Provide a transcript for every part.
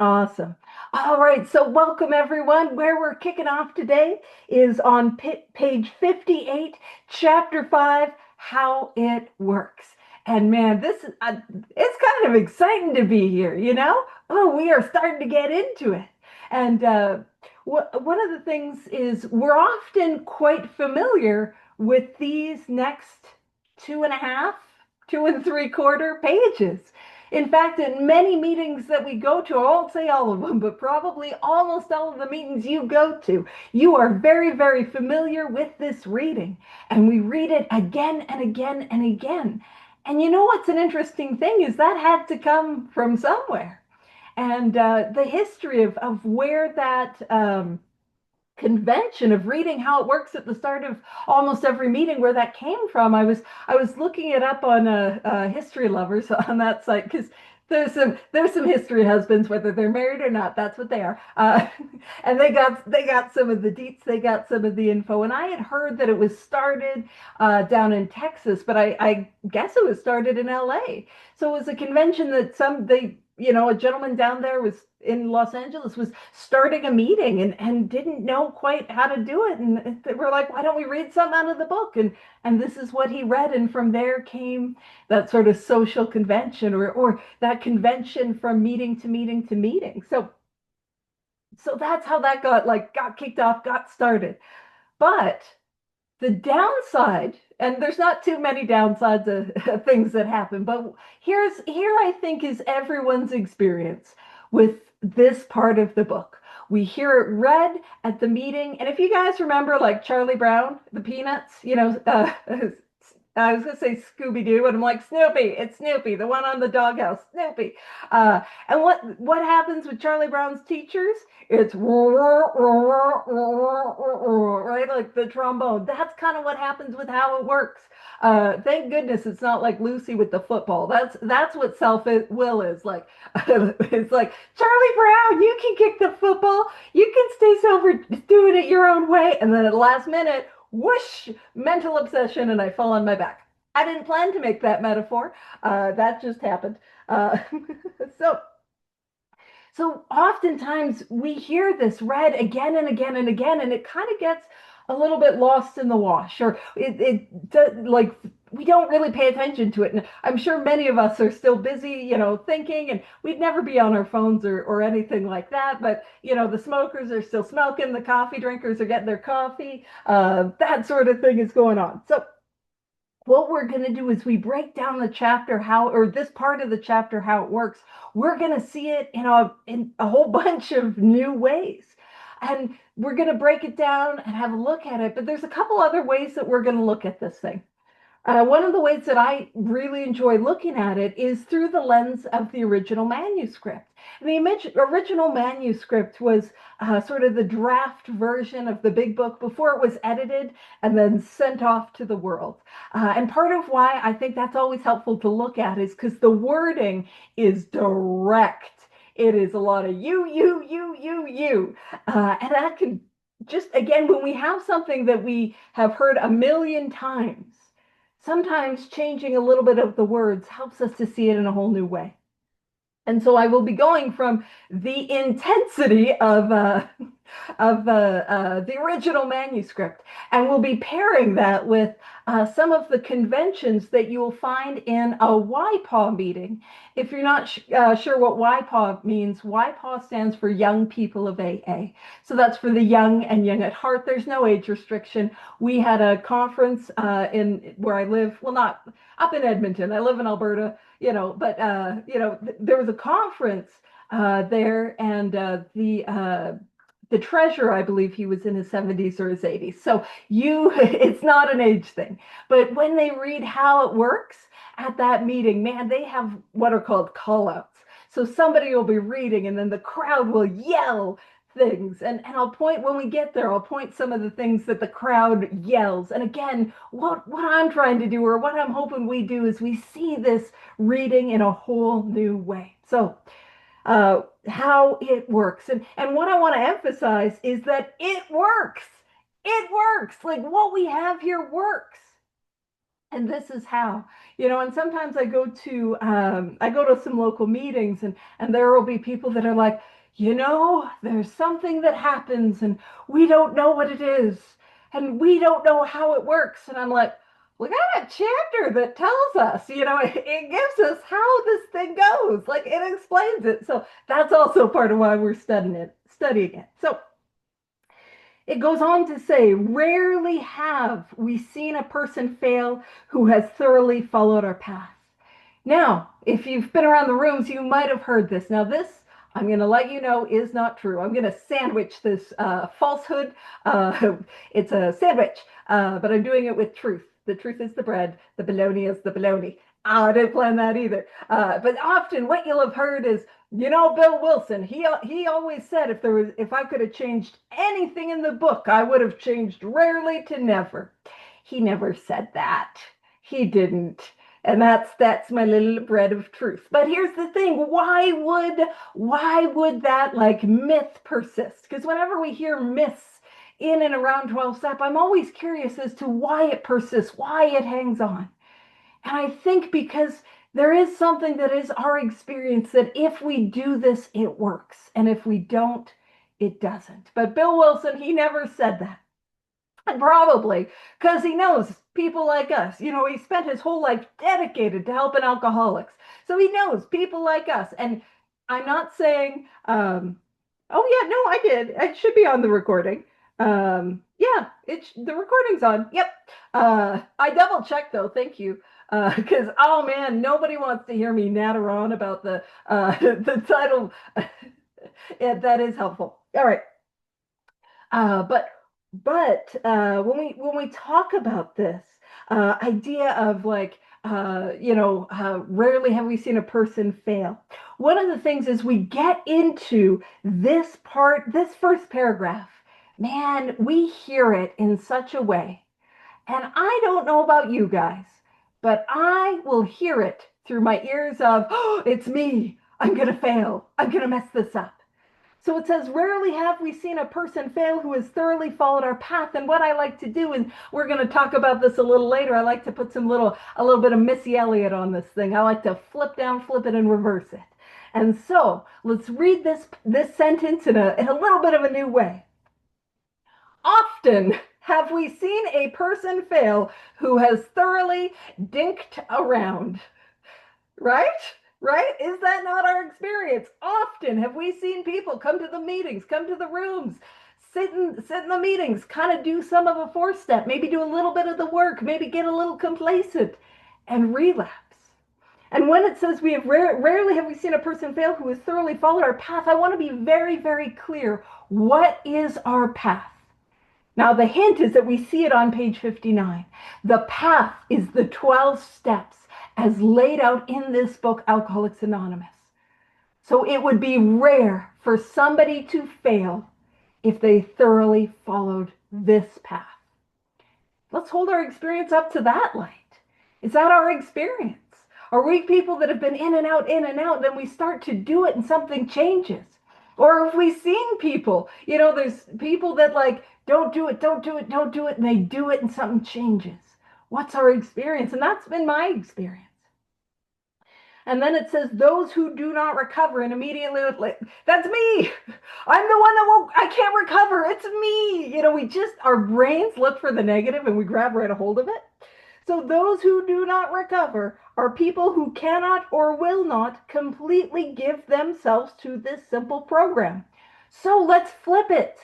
Awesome. All right, so welcome everyone. Where we're kicking off today is on page 58, chapter 5, How It Works. And man, this is it's kind of exciting to be here, you know? Oh, we are starting to get into it. And one of the things is we're often quite familiar with these next two and a half, 2 and 3/4 pages. In fact, in many meetings that we go to, I won't say all of them, but probably almost all of the meetings you go to, you are very, very familiar with this reading. And we read it again and again and again. And you know what's an interesting thing is that had to come from somewhere. And the history of where that convention of reading how it works at the start of almost every meeting where that came from. I was looking it up on History Lovers on that site because there's some history husbands, whether they're married or not. That's what they are, and they got some of the deets, they got some of the info. And I had heard that it was started down in Texas, but I guess it was started in L.A. So it was a convention that a gentleman down there was in Los Angeles was starting a meeting and didn't know quite how to do it. And they were like, why don't we read something out of the book? And this is what he read. And from there came that sort of social convention or that convention from meeting to meeting to meeting. So that's how that got kicked off, got started. But the downside, and there's not too many downsides of things that happen, but here I think is everyone's experience with this part of the book. We hear it read at the meeting, and if you guys remember, like Charlie Brown, the Peanuts, I was gonna say Scooby Doo, and I'm like Snoopy. It's Snoopy, the one on the doghouse, Snoopy. And what happens with Charlie Brown's teachers? It's right, like the trombone. That's kind of what happens with how it works. Thank goodness it's not like Lucy with the football. That's what self will is like. It's like Charlie Brown, you can kick the football. You can stay sober, doing it your own way, and then at the last minute whoosh, mental obsession, and I fall on my back. I didn't plan to make that metaphor. That just happened. Uh, so, so oftentimes we hear this read again and again and again, and it kind of gets a little bit lost in the wash, or it does, like we don't really pay attention to it. And I'm sure many of us are still busy, thinking, and we'd never be on our phones or anything like that. But, the smokers are still smoking, the coffee drinkers are getting their coffee, that sort of thing is going on. So what we're going to do is we break down the chapter or this part of the chapter, how it works. We're going to see it in a whole bunch of new ways. And we're going to break it down and have a look at it. But there's a couple other ways that we're going to look at this thing. One of the ways that I really enjoy looking at it is through the lens of the original manuscript. And the original manuscript was sort of the draft version of the big book before it was edited and then sent off to the world. And part of why I think that's always helpful to look at is because the wording is direct. It is a lot of you. And that can just, again, when we have something that we have heard a million times, sometimes changing a little bit of the words helps us to see it in a whole new way. And so I will be going from the intensity of the original manuscript, and we'll be pairing that with some of the conventions that you will find in a YPAW meeting. If you're not sure what YPAW means, YPAW stands for Young People of AA. So that's for the young and young at heart. There's no age restriction. We had a conference in where I live. Well, not up in Edmonton. I live in Alberta, but there was a conference there, and the treasurer, I believe he was in his 70s or his 80s. So it's not an age thing. But when they read how it works at that meeting, man, they have what are called call outs. So somebody will be reading and then the crowd will yell things. And I'll point, when we get there, I'll point some of the things that the crowd yells. And again, what I'm trying to do, or what I'm hoping we do, is we see this reading in a whole new way. So how it works. And what I want to emphasize is that it works. It works. Like what we have here works. And this is how, and sometimes I go to some local meetings, and there will be people that are like, there's something that happens and we don't know what it is and we don't know how it works. And I'm like, we got a chapter that tells us, it gives us how this thing goes. Like it explains it. So that's also part of why we're studying it. So it goes on to say, rarely have we seen a person fail who has thoroughly followed our path. Now, if you've been around the rooms, you might have heard this. Now, this, I'm going to let you know, is not true. I'm going to sandwich this falsehood. It's a sandwich, but I'm doing it with truth. The truth is the bread. The bologna is the bologna. I didn't plan that either. But often what you'll have heard is, Bill Wilson, he always said if I could have changed anything in the book, I would have changed rarely to never. He never said that. He didn't. And that's my little bread of truth. But here's the thing, why would that like myth persist? Because whenever we hear myths in and around 12 step, I'm always curious as to why it persists, why it hangs on. And I think because there is something that is our experience that if we do this, it works. And if we don't, it doesn't. But Bill Wilson, he never said that. And probably because he knows people like us. He spent his whole life dedicated to helping alcoholics. So he knows people like us. And I'm not saying, oh, yeah, no, I did. It should be on the recording. Yeah, the recording's on. Yep. I double checked though. Thank you. Because oh man, nobody wants to hear me natter on about the the title. Yeah, that is helpful. All right. But when we talk about this idea of like rarely have we seen a person fail. One of the things is we get into this first paragraph. Man, we hear it in such a way, and I don't know about you guys, but I will hear it through my ears of, oh, it's me. I'm gonna fail. I'm gonna mess this up. So it says, rarely have we seen a person fail who has thoroughly followed our path. And what I like to do, and we're going to talk about this a little later, I like to put a little bit of Missy Elliott on this thing. I like to flip it, and reverse it. And so let's read this sentence in a little bit of a new way. Often have we seen a person fail who has thoroughly dinked around. Right? Right? Is that not our experience? Often have we seen people come to the meetings, come to the rooms, sit in the meetings, kind of do some of a four-step, maybe do a little bit of the work, maybe get a little complacent and relapse. And when it says we have rarely have we seen a person fail who has thoroughly followed our path, I want to be very, very clear. What is our path? Now, the hint is that we see it on page 59. The path is the 12 steps as laid out in this book, Alcoholics Anonymous. So it would be rare for somebody to fail if they thoroughly followed this path. Let's hold our experience up to that light. Is that our experience? Are we people that have been in and out, and then we start to do it and something changes? Or have we seen people, there's people that like, don't do it, and they do it and something changes. What's our experience? And that's been my experience. And then it says, those who do not recover, and immediately, that's me. I'm the one I can't recover. It's me. Our brains look for the negative and we grab right a hold of it. So those who do not recover are people who cannot or will not completely give themselves to this simple program. So let's flip it.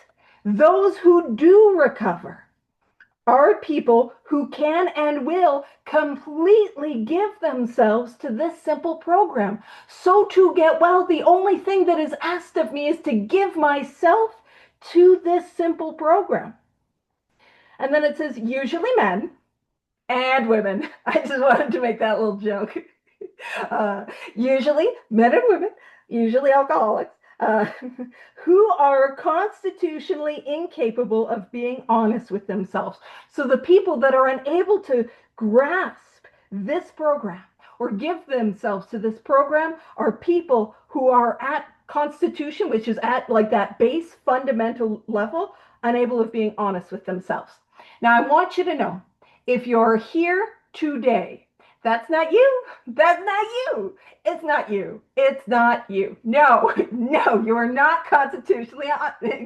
Those who do recover are people who can and will completely give themselves to this simple program. So to get well, the only thing that is asked of me is to give myself to this simple program. And then it says, usually men and women. I just wanted to make that little joke. Usually men and women, usually alcoholics, who are constitutionally incapable of being honest with themselves. So the people that are unable to grasp this program or give themselves to this program are people who are at constitution, which is at like that base fundamental level, unable of being honest with themselves. Now I want you to know, if you're here today. That's not you. That's not you. It's not you. It's not you. No, no, you are not constitutionally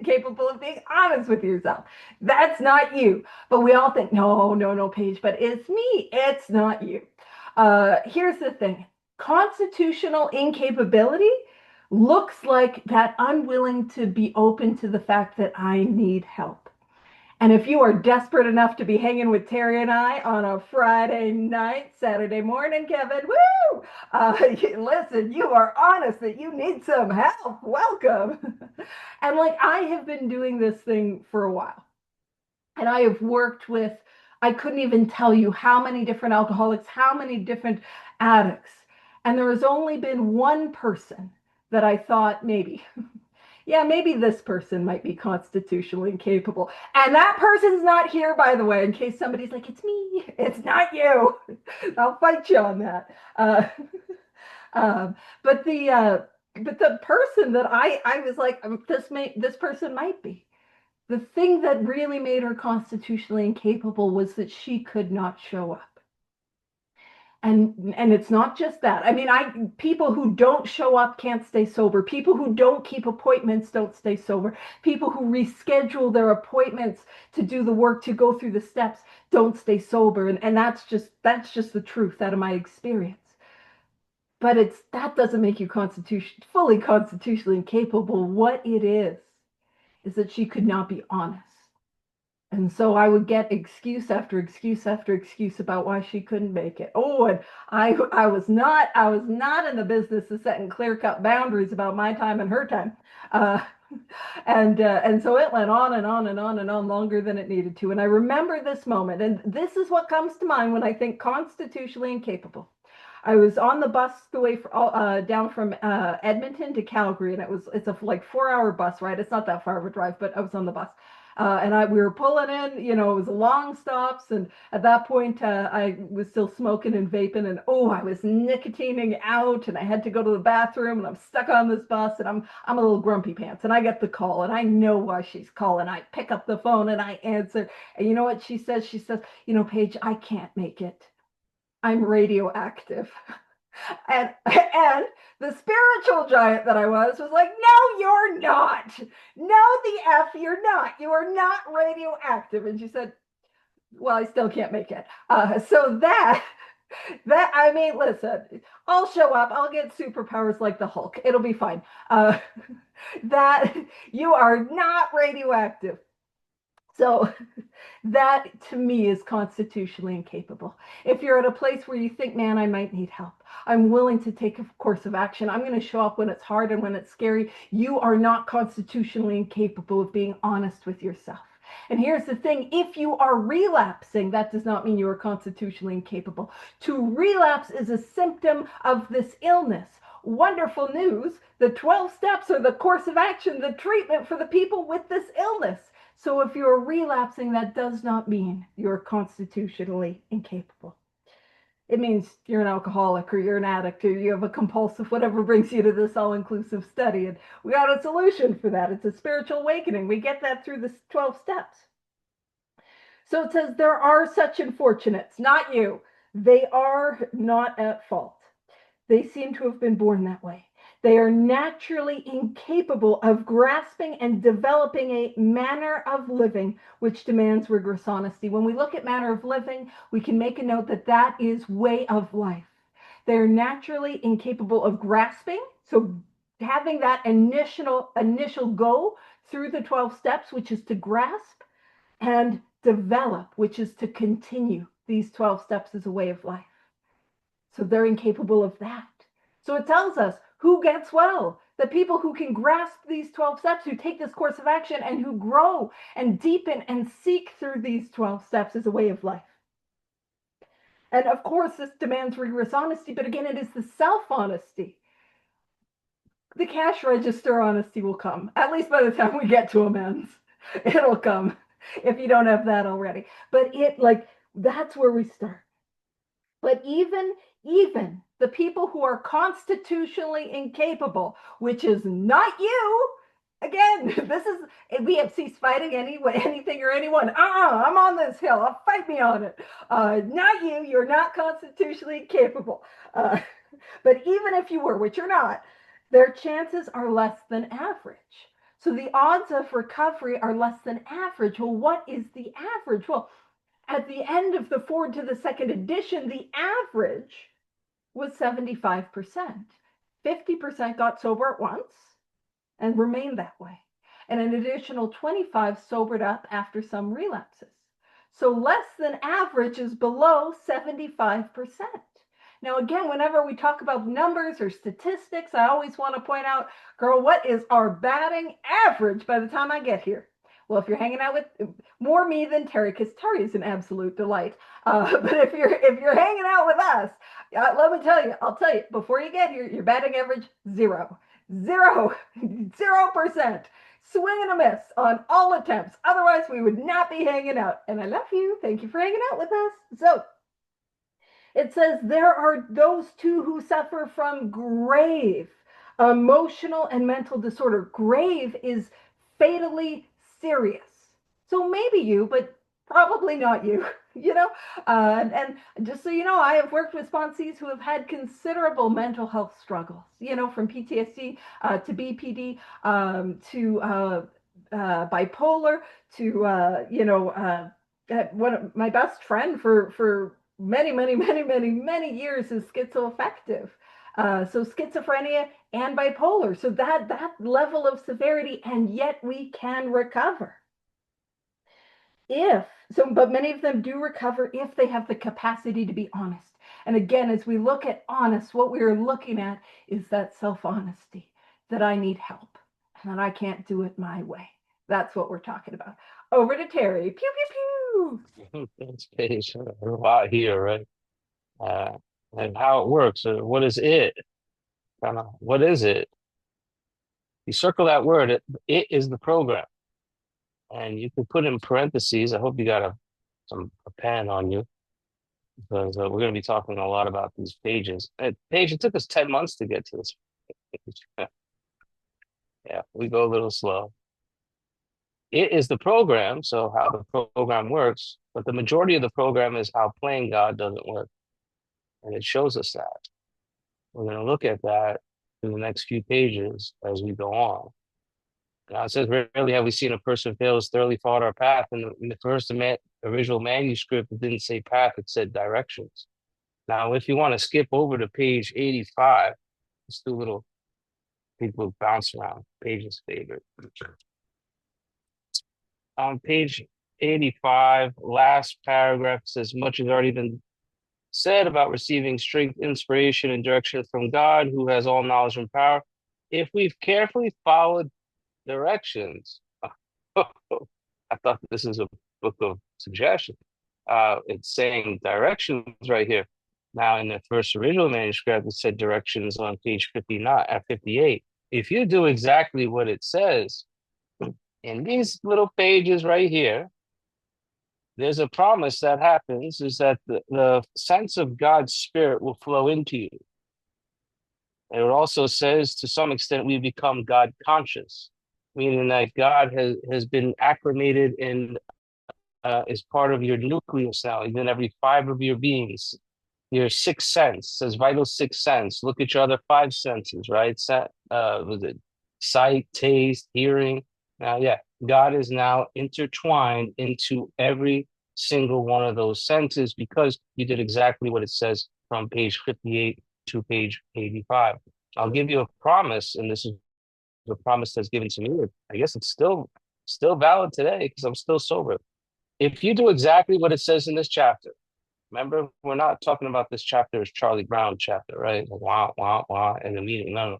capable of being honest with yourself. That's not you. But we all think, no, no, no, Paige, but it's me. It's not you. Here's the thing, constitutional incapability looks like that unwilling to be open to the fact that I need help. And if you are desperate enough to be hanging with Terry and I on a Friday night, Saturday morning, Kevin, woo! Listen, you are honest that you need some help. Welcome. And like, I have been doing this thing for a while. And I have worked with, I couldn't even tell you how many different alcoholics, how many different addicts. And there has only been one person that I thought maybe, yeah, maybe this person might be constitutionally incapable. And that person's not here, by the way, in case somebody's like, it's me, it's not you. I'll fight you on that. Um, but the person that I was like, this person might be. The thing that really made her constitutionally incapable was that she could not show up. And it's not just that. I mean, people who don't show up can't stay sober. People who don't keep appointments don't stay sober. People who reschedule their appointments to do the work, to go through the steps, don't stay sober. And that's just the truth out of my experience. But that doesn't make you fully constitutionally incapable. What it is that she could not be honest. And so I would get excuse after excuse after excuse about why she couldn't make it. Oh, and I was not in the business of setting clear-cut boundaries about my time and her time. Uh, and so it went on and on and on and on longer than it needed to. And I remember this moment, and this is what comes to mind when I think constitutionally incapable. I was on the bus the way down from Edmonton to Calgary, and it's a like 4-hour bus ride. It's not that far of a drive, but I was on the bus. And we were pulling in, it was long stops. And at that point, I was still smoking and vaping, and I was nicotining out, and I had to go to the bathroom, and I'm stuck on this bus, and I'm a little grumpy pants, and I get the call, and I know why she's calling. I pick up the phone and I answer, and you know what she says? She says, Paige, I can't make it. I'm radioactive. And the spiritual giant that I was like, no, you're not. No, the F, you're not. You are not radioactive. And she said, well, I still can't make it. So I mean, listen, I'll show up. I'll get superpowers like the Hulk. It'll be fine. That you are not radioactive. So that to me is constitutionally incapable. If you're at a place where you think, man, I might need help, I'm willing to take a course of action, I'm going to show up when it's hard and when it's scary, you are not constitutionally incapable of being honest with yourself. And here's the thing, if you are relapsing, that does not mean you are constitutionally incapable. To relapse is a symptom of this illness. Wonderful news, the 12 steps are the course of action, the treatment for the people with this illness. So if you're relapsing, that does not mean you're constitutionally incapable. It means you're an alcoholic, or you're an addict, or you have a compulsive, whatever brings you to this all-inclusive study. And we got a solution for that. It's a spiritual awakening. We get that through the 12 steps. So it says there are such unfortunates, not you. They are not at fault. They seem to have been born that way. They are naturally incapable of grasping and developing a manner of living which demands rigorous honesty. When we look at manner of living, we can make a note that that is way of life. They're naturally incapable of grasping, so having that initial go through the 12 steps, which is to grasp, and develop, which is to continue these 12 steps as a way of life. So they're incapable of that. So it tells us who gets well, the people who can grasp these 12 steps, who take this course of action, and who grow and deepen and seek through these 12 steps as a way of life. And of course, this demands rigorous honesty, but again, it is the self-honesty. The cash register honesty will come, at least by the time we get to amends. It'll come if you don't have that already. But that's where we start. But even the people who are constitutionally incapable, which is not you, Again, this is, we have ceased fighting anything or anyone. I'm on this hill. I'll fight me on it. Not you. You're not constitutionally capable. Uh, but even if you were, which you're not, their chances are less than average. So the odds of recovery are less than average. Well, what is the average? Well, at the end of the Ford to the second edition, the average was 75%. 50% got sober at once and remained that way. And an additional 25 sobered up after some relapses. So less than average is below 75%. Now, again, whenever we talk about numbers or statistics, I always want to point out, girl, what is our batting average by the time I get here? Well, if you're hanging out with more me than Terry, because Terry is an absolute delight. But if you're hanging out with us, let me tell you, I'll tell you, before you get here, your batting average 0%. Swing and a miss on all attempts. Otherwise, we would not be hanging out. And I love you. Thank you for hanging out with us. So it says there are those too who suffer from grave emotional and mental disorder. Grave is fatally serious. So maybe you, but probably not you, you know? And just so you know, I have worked with sponsees who have had considerable mental health struggles, from PTSD to BPD to bipolar to, one of my best friend for many years is schizoaffective. So schizophrenia and bipolar. So that level of severity, and yet we can recover. But many of them do recover if they have the capacity to be honest. And again, as we look at honest, what we are looking at is that self-honesty, that I need help and that I can't do it my way. That's what we're talking about. Over to Terry. Pew, pew, pew. Thanks, Paige. A lot here, right? Uh, and how it works. What is it? Kind of, what is it? You circle that word. It is the program, and you can put in parentheses. I hope you got a pen on you because we're going to be talking a lot about these pages. Paige, it took us 10 months to get to this page. Yeah, we go a little slow. It is the program, so how the program works, but the majority of the program is how playing God doesn't work. And it shows us that. We're going to look at that in the next few pages as we go on. Now it says, rarely have we seen a person fail as thoroughly followed our path. In the first original manuscript, it didn't say path, it said directions. Now, if you want to skip over to page 85, let's do a little, people bounce around, page's favorite. On page 85, last paragraph says, much has already been said about receiving strength, inspiration, and direction from God, who has all knowledge and power. If we've carefully followed directions, I thought this is a book of suggestion. It's saying directions right here. Now, in the first original manuscript, it said directions on page 59 at 58. If you do exactly what it says in these little pages right here, there's a promise that happens is that the sense of God's spirit will flow into you. And it also says to some extent we become God conscious, meaning that God has been acclimated and is part of your nucleus now, even every fiber of your beings. Your sixth sense says vital sixth sense. Look at your other five senses, right? Was it sight, taste, hearing? Now, yeah, God is now intertwined into every single one of those senses because you did exactly what it says from page 58 to page 85. I'll give you a promise, and this is the promise that's given to me. I guess it's still valid today because I'm still sober. If you do exactly what it says in this chapter, remember, we're not talking about this chapter as Charlie Brown chapter, right? Like, wah, wah, wah, in the meeting. No.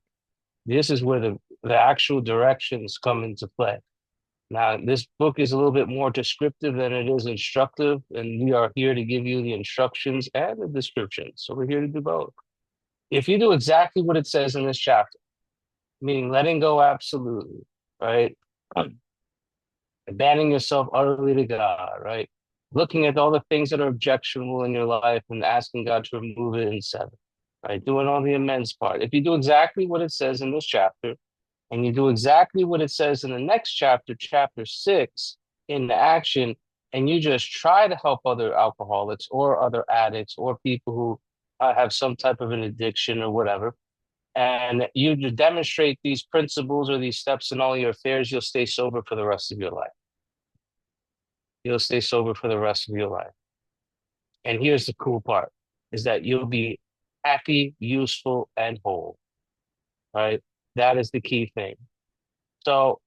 This is where the actual directions come into play. Now, this book is a little bit more descriptive than it is instructive, and we are here to give you the instructions and the descriptions. So we're here to do both. If you do exactly what it says in this chapter, meaning letting go absolutely, right? Abandoning yourself utterly to God, right? Looking at all the things that are objectionable in your life and asking God to remove it in seven, right? Doing all the amends part. If you do exactly what it says in this chapter, and you do exactly what it says in the next chapter, chapter 6, in the action, and you just try to help other alcoholics or other addicts or people who have some type of an addiction or whatever, and you demonstrate these principles or these steps in all your affairs, you'll stay sober for the rest of your life. You'll stay sober for the rest of your life. And here's the cool part is that you'll be happy, useful, and whole, right? That is the key thing. So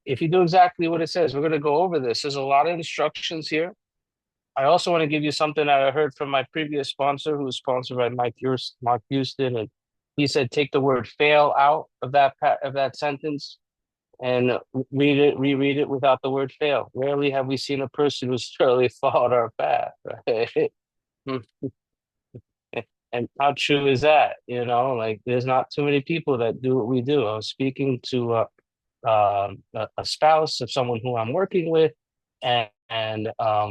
if you do exactly what it says, we're going to go over this. There's a lot of instructions here. I also want to give you something that I heard from my previous sponsor, who was sponsored by Mark Houston, and he said take the word "fail" out of that sentence and reread it without the word "fail." Rarely have we seen a person who's thoroughly followed our path, right? And how true is that? Like there's not too many people that do what we do. I was speaking to a spouse of someone who I'm working with, and I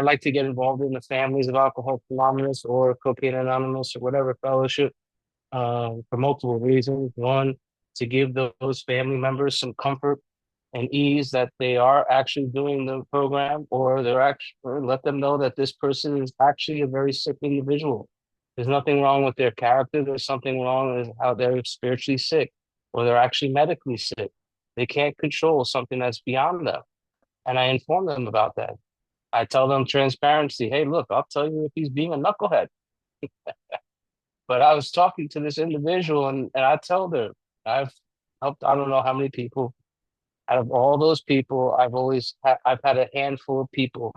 like to get involved in the families of Alcoholics Anonymous or Cocaine Anonymous or whatever fellowship for multiple reasons. One, to give those family members some comfort and ease that they are actually doing the program, or or let them know that this person is actually a very sick individual. There's nothing wrong with their character. There's something wrong with how they're spiritually sick, or they're actually medically sick. They can't control something that's beyond them. And I inform them about that. I tell them transparency. Hey, look, I'll tell you if he's being a knucklehead. But I was talking to this individual, and I told her I've helped I don't know how many people. Out of all those people, I've had a handful of people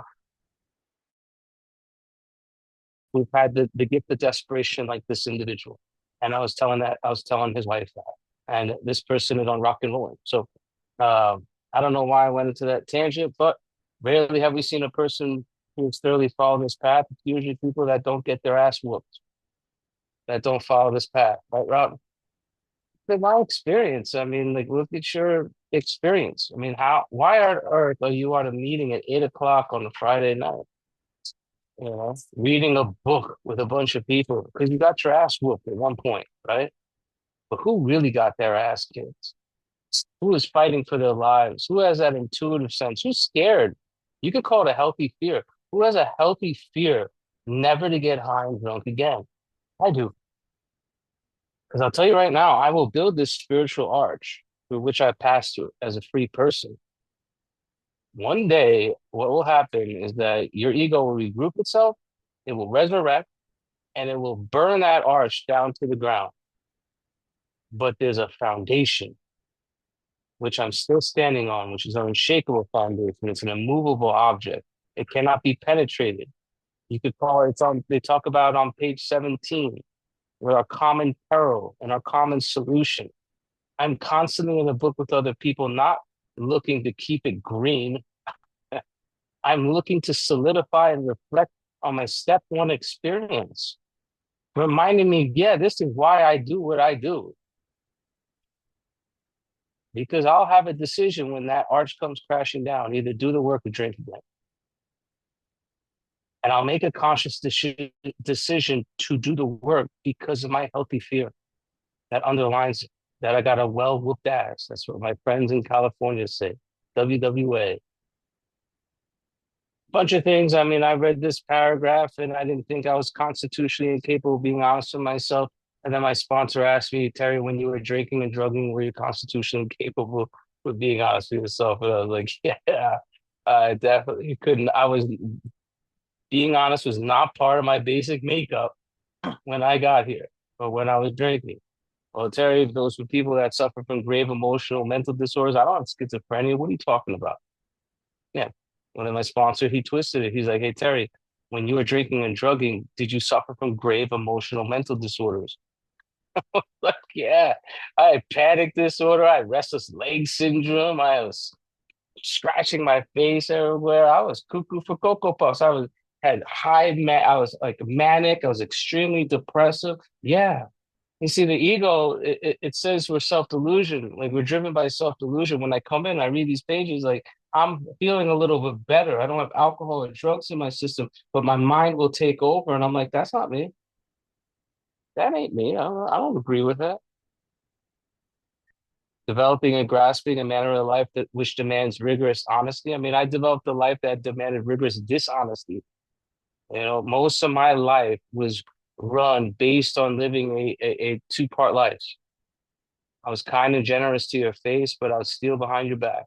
who've had the gift of desperation like this individual. And I was telling his wife that. And this person is on rock and roll. So I don't know why I went into that tangent, but rarely have we seen a person who's thoroughly followed this path. It's usually people that don't get their ass whooped, that don't follow this path, right, Rob? In my experience, I mean, like, look at your experience. I mean, why on earth are you at a meeting at 8 o'clock on a Friday night? Reading a book with a bunch of people because you got your ass whooped at one point, right? But who really got their ass kicked? Who is fighting for their lives? Who has that intuitive sense? Who's scared? You could call it a healthy fear. Who has a healthy fear never to get high and drunk again? I do. Because I'll tell you right now, I will build this spiritual arch through which I pass through as a free person. One day, what will happen is that your ego will regroup itself, it will resurrect, and it will burn that arch down to the ground. But there's a foundation, which I'm still standing on, which is an unshakable foundation. It's an immovable object. It cannot be penetrated. You could call it, they talk about on page 17, with our common peril and our common solution. I'm constantly in the book with other people, not looking to keep it green. I'm looking to solidify and reflect on my step one experience, reminding me, yeah, this is why I do what I do. Because I'll have a decision when that arch comes crashing down, either do the work or drink again. And I'll make a conscious decision to do the work because of my healthy fear that underlines it, that I got a well whooped ass. That's what my friends in California say. WWA. Bunch of things. I mean, I read this paragraph and I didn't think I was constitutionally incapable of being honest with myself. And then my sponsor asked me, Terry, when you were drinking and drugging, were you constitutionally capable of being honest with yourself? And I was like, yeah, I definitely couldn't. Being honest was not part of my basic makeup when I got here or when I was drinking. Well, Terry, those were people that suffer from grave emotional mental disorders. I don't have schizophrenia. What are you talking about? Yeah. One of my sponsor, he twisted it. He's like, hey, Terry, when you were drinking and drugging, did you suffer from grave emotional mental disorders? Like, yeah, I had panic disorder. I had restless leg syndrome. I was scratching my face everywhere. I was cuckoo for Cocoa Puffs. I was like manic. I was extremely depressive. Yeah. You see, the ego, it says we're self-delusion, like we're driven by self-delusion. When I come in, I read these pages, like I'm feeling a little bit better. I don't have alcohol or drugs in my system, but my mind will take over. And I'm like, that's not me. That ain't me. I don't agree with that. developing and grasping a manner of life that which demands rigorous honesty. I mean, I developed a life that demanded rigorous dishonesty. You know, most of my life was run based on living a two-part life. I was kind and generous to your face, but I would steal behind your back.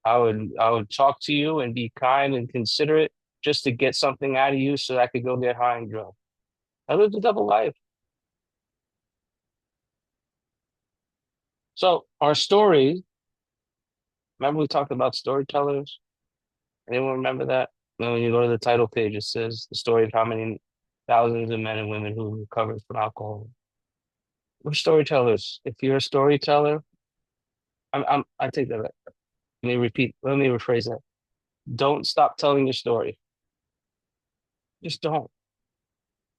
I would talk to you and be kind and considerate just to get something out of you so that I could go get high and drunk. I lived a double life. So our story, remember we talked about storytellers? Anyone remember that? When you go to the title page, it says the story of how many thousands of men and women who recovered from alcohol. We're storytellers. If you're a storyteller, I take that back. Let me rephrase that. Don't stop telling your story. Just don't.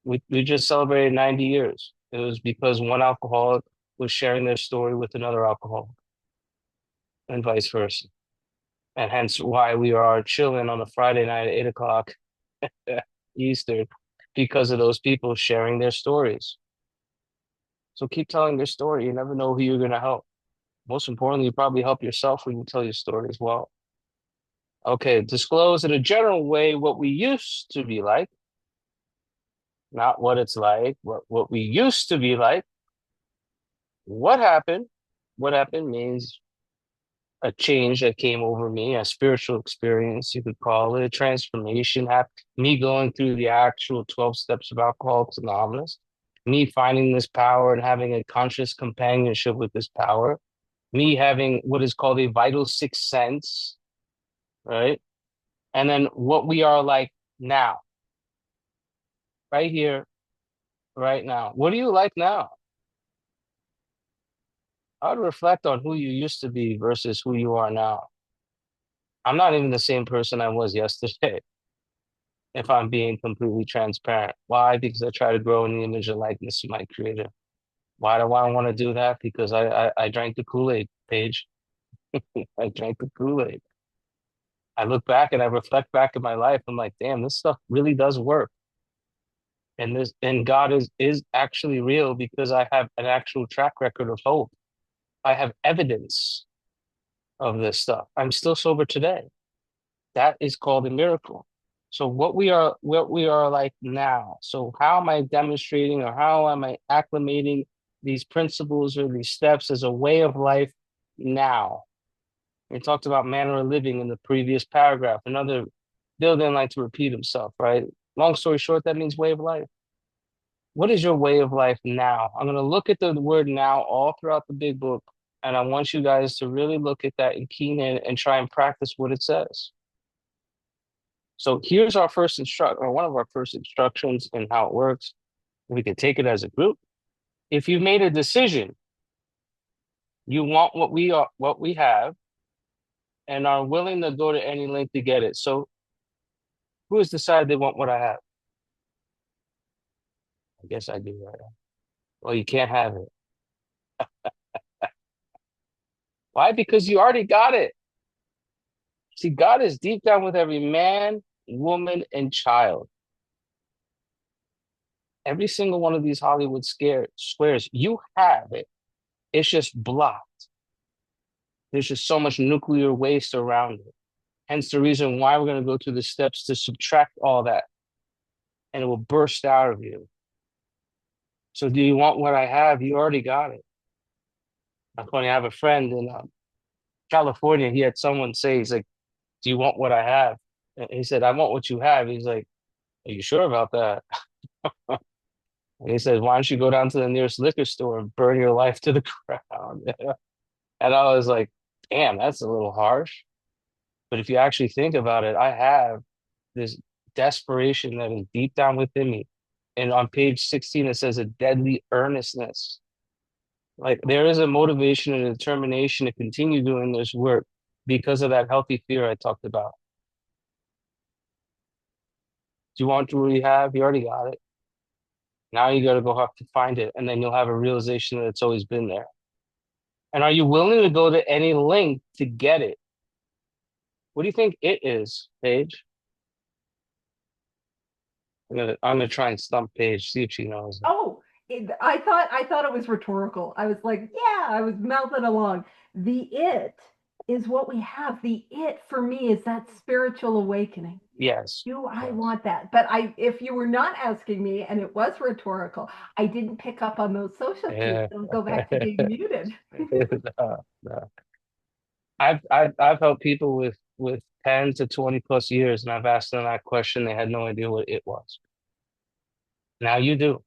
We just celebrated 90 years. It was because one alcoholic was sharing their story with another alcoholic and vice versa. And hence why we are chilling on a Friday night at 8 o'clock Eastern because of those people sharing their stories. So keep telling their story. You never know who you're going to help. Most importantly, you probably help yourself when you tell your story as well. Okay, disclose in a general way what we used to be like, not what it's like, what we used to be like. What happened? What happened means a change that came over me, a spiritual experience, you could call it, a transformation, me going through the actual 12 steps of Alcoholics Anonymous, me finding this power and having a conscious companionship with this power, me having what is called a vital sixth sense, right? And then what we are like now, right here, right now. What do you like now? I would reflect on who you used to be versus who you are now. I'm not even the same person I was yesterday, if I'm being completely transparent. Why? Because I try to grow in the image and likeness of my creator. Why do I want to do that? Because I drank the Kool-Aid, Paige. I drank the Kool-Aid. I look back and I reflect back in my life. I'm like, damn, this stuff really does work. And God is actually real because I have an actual track record of hope. I have evidence of this stuff. I'm still sober today. That is called a miracle. So what we are like now. So how am I demonstrating or how am I acclimating these principles or these steps as a way of life now? We talked about manner of living in the previous paragraph. Another Bill didn't like to repeat himself, right? Long story short, that means way of life. What is your way of life now? I'm going to look at the word now all throughout the big book, and I want you guys to really look at that and keen in and try and practice what it says. So here's our first instruct or one of our first instructions in how it works. We can take it as a group. If you made a decision, you want what we have, and are willing to go to any length to get it. So who has decided they want what I have? I guess I do, right? Well, you can't have it. Why? Because you already got it. See, God is deep down with every man, woman, and child. Every single one of these Hollywood squares, you have it. It's just blocked. There's just so much nuclear waste around it. Hence the reason why we're going to go through the steps to subtract all that, and it will burst out of you. So, do you want what I have? You already got it. That's funny. I have a friend in California. He had someone say, he's like, "Do you want what I have?" And he said, "I want what you have." He's like, "Are you sure about that?" And he says, "Why don't you go down to the nearest liquor store and burn your life to the ground?" And I was like, "Damn, that's a little harsh." But if you actually think about it, I have this desperation that is deep down within me. And on page 16, it says a deadly earnestness. Like there is a motivation and a determination to continue doing this work because of that healthy fear I talked about. Do you want what you have? You already got it. Now you got to go have to find it, and then you'll have a realization that it's always been there. And are you willing to go to any length to get it? What do you think it is, Paige? I'm gonna try and stump Paige, see if she knows it. Oh, I thought it was rhetorical. I was like, yeah, I was mouthing along. The it is what we have. The it for me is that spiritual awakening. Yes, Do I yes. want that? But if you were not asking me and it was rhetorical, I didn't pick up on those social cues. Yeah. Don't go back to being muted. No, no. I've helped people with 10 to 20 plus years, and I've asked them that question. They had no idea what it was. Now you do.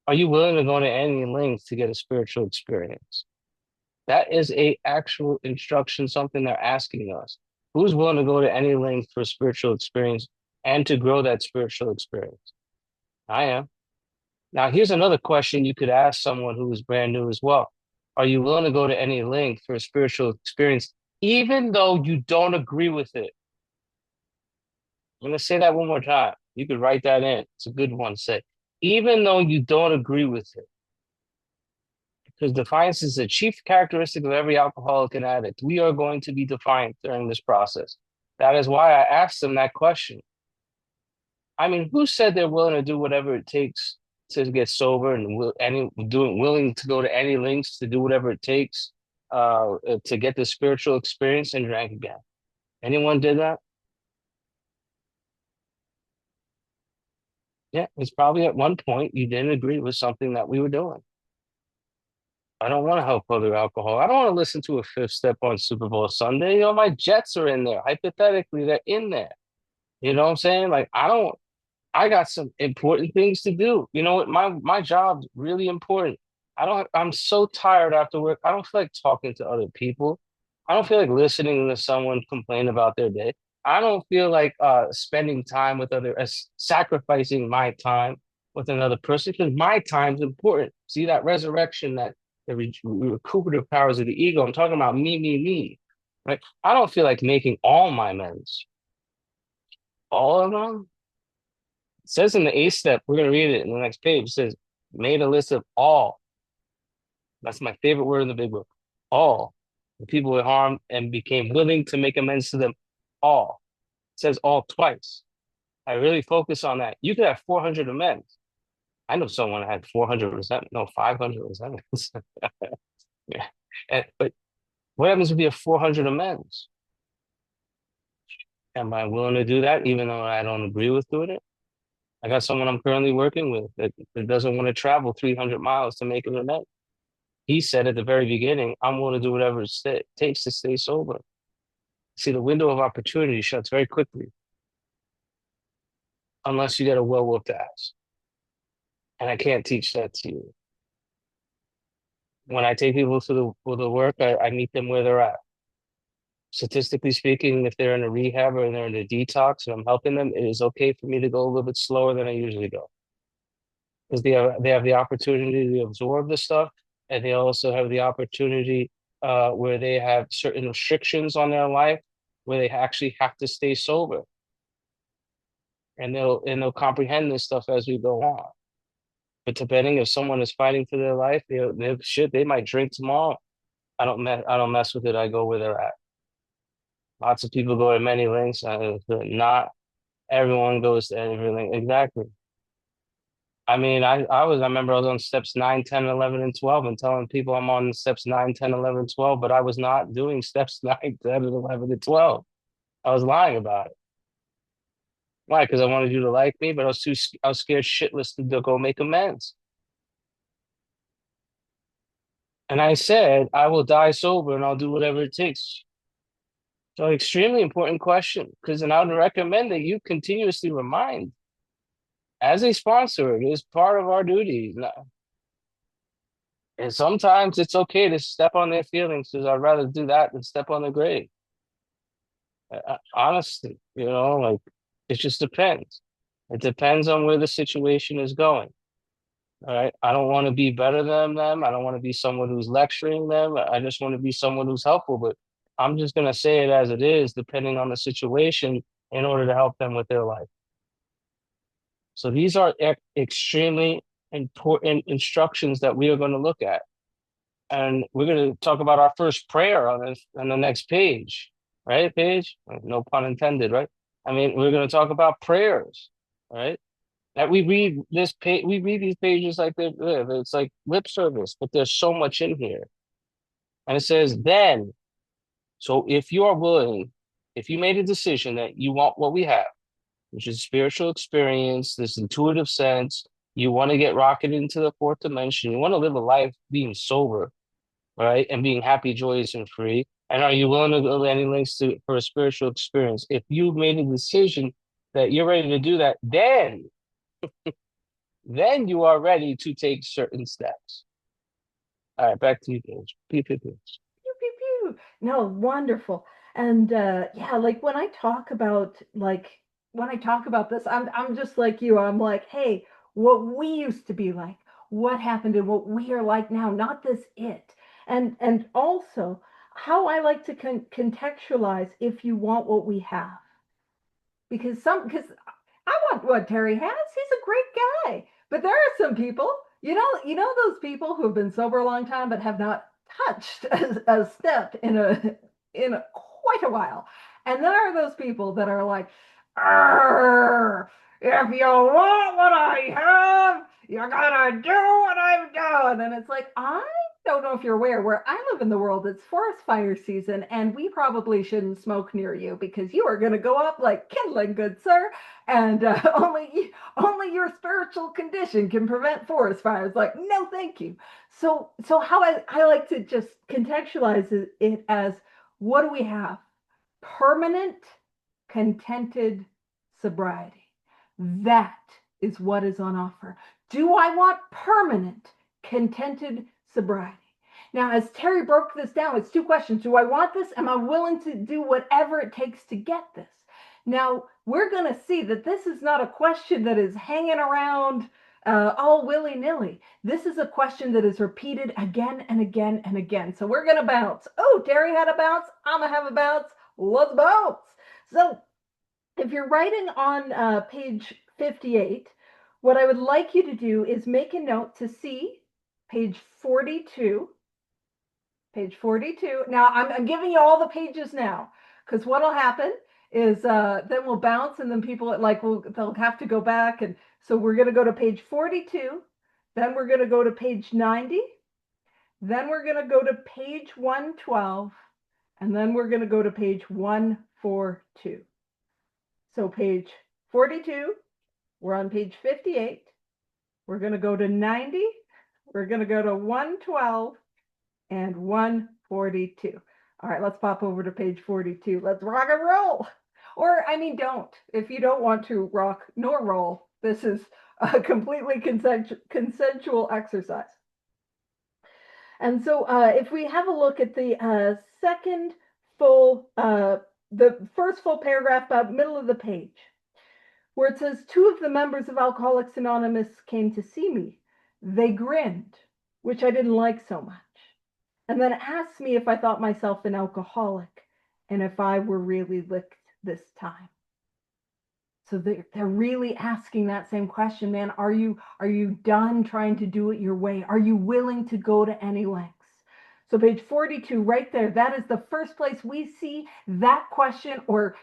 Are you willing to go to any lengths to get a spiritual experience? That is a actual instruction, something they're asking us. Who's willing to go to any length for a spiritual experience and to grow that spiritual experience? I am. Now, here's another question you could ask someone who is brand new as well. Are you willing to go to any length for a spiritual experience, even though you don't agree with it? I'm going to say that one more time. You could write that in. It's a good one. Say, even though you don't agree with it, because defiance is a chief characteristic of every alcoholic and addict. We are going to be defiant during this process. That is why I asked them that question. I mean, who said they're willing to do whatever it takes to get sober and willing to go to any lengths to do whatever it takes to get the spiritual experience and drank again? Anyone did that? Yeah, it's probably at one point you didn't agree with something that we were doing. I don't want to help other alcohol. I don't want to listen to a fifth step on Super Bowl Sunday. You know, my Jets are in there. Hypothetically, they're in there. You know what I'm saying? Like, I got some important things to do. You know what? My job's really important. I'm so tired after work. I don't feel like talking to other people. I don't feel like listening to someone complain about their day. I don't feel like spending time with sacrificing my time with another person because my time's important. See that resurrection, that the recuperative powers of the ego. I'm talking about me, right? I don't feel like making all my amends. All of them? It says in the eighth step, we're going to read it in the next page. It says, made a list of all. That's my favorite word in the big book. All the people were harmed and became willing to make amends to them all. It says all twice. I really focus on that. You could have 400 amends. I know someone that had 400 resentment, no, 500 resentments. Yeah. But what happens if you have 400 amends? Am I willing to do that even though I don't agree with doing it? I got someone I'm currently working with that doesn't want to travel 300 miles to make an event. He said at the very beginning, I'm willing to do whatever it takes to stay sober. See, the window of opportunity shuts very quickly unless you get a well-whooped ass. And I can't teach that to you. When I take people to the work, I meet them where they're at. Statistically speaking, if they're in a rehab or they're in a detox and I'm helping them, it is okay for me to go a little bit slower than I usually go. Because they have the opportunity to absorb the stuff, and they also have the opportunity where they have certain restrictions on their life where they actually have to stay sober, and they'll comprehend this stuff as we go on. But depending if someone is fighting for their life, they might drink tomorrow. I don't mess with it. I go where they're at. Lots of people go to many lengths. Not everyone goes to everything exactly. I mean, I remember I was on steps 9, 10, 11, and 12 and telling people I'm on steps 9, 10, 11, 12, but I was not doing steps 9, 10, 11, and 12. I was lying about it. Why? Because I wanted you to like me, but I was scared shitless to go make amends. And I said, I will die sober and I'll do whatever it takes. So extremely important question, because then I would recommend that you continuously remind as a sponsor, it is part of our duty. And sometimes it's okay to step on their feelings because I'd rather do that than step on their grave. Honestly, like it just depends. It depends on where the situation is going. All right. I don't want to be better than them. I don't want to be someone who's lecturing them. I just want to be someone who's helpful. But I'm just going to say it as it is, depending on the situation, in order to help them with their life. So these are extremely important instructions that we are going to look at. And we're going to talk about our first prayer on the next page, right? Page, no pun intended, right? I mean, we're going to talk about prayers, right? That we read this page, we read these pages like it's like lip service, but there's so much in here. And it says, then, so if you are willing, if you made a decision that you want what we have, which is spiritual experience, this intuitive sense, you want to get rocketed into the fourth dimension, you want to live a life being sober, right? And being happy, joyous, and free. And are you willing to go to any lengths for a spiritual experience? If you've made a decision that you're ready to do that, then you are ready to take certain steps. All right, back to you, Paige. P58. Pew, pew, pew. No, wonderful. And yeah, like when I talk about this, I'm just like you. I'm like, hey, what we used to be like, what happened and what we are like now, not this it. And also how I like to contextualize if you want what we have. Because I want what Terry has. He's a great guy. But there are some people, you know those people who have been sober a long time but have not touched a step in quite a while. And there are those people that are like, if you want what I have, you gotta do what I've done. And it's like, I don't know if you're aware, where I live in the world, it's forest fire season, and we probably shouldn't smoke near you because you are going to go up like kindling, good sir. And only your spiritual condition can prevent forest fires. Like, no, thank you. So how I like to just contextualize it as, what do we have? Permanent, contented sobriety. That is what is on offer. Do I want permanent, contented sobriety? Now, as Terry broke this down, it's two questions. Do I want this? Am I willing to do whatever it takes to get this? Now, we're going to see that this is not a question that is hanging around all willy nilly. This is a question that is repeated again and again and again. So we're going to bounce. Oh, Terry had a bounce. I'm going to have a bounce. Let's bounce. So if you're writing on page 58, what I would like you to do is make a note to see page 42. Page 42. Now, I'm giving you all the pages now, because what'll happen is then we'll bounce, and then people they'll have to go back. And so we're going to go to page 42, then we're going to go to page 90, then we're going to go to page 112, and then we're going to go to page 142. So page 42, we're on page 58. We're going to go to 90. We're going to go to 112 and 142. All right, let's pop over to page 42. Let's rock and roll. Or, I mean, don't. If you don't want to rock nor roll, this is a completely consensual exercise. And so if we have a look at the second full, the first full paragraph, about middle of the page, where it says, two of the members of Alcoholics Anonymous came to see me. They grinned, which I didn't like so much, and then asked me if I thought myself an alcoholic and if I were really licked this time. So they're really asking that same question, man. Are you done trying to do it your way? Are you willing to go to any lengths? So page 42, right there, that is the first place we see that question, or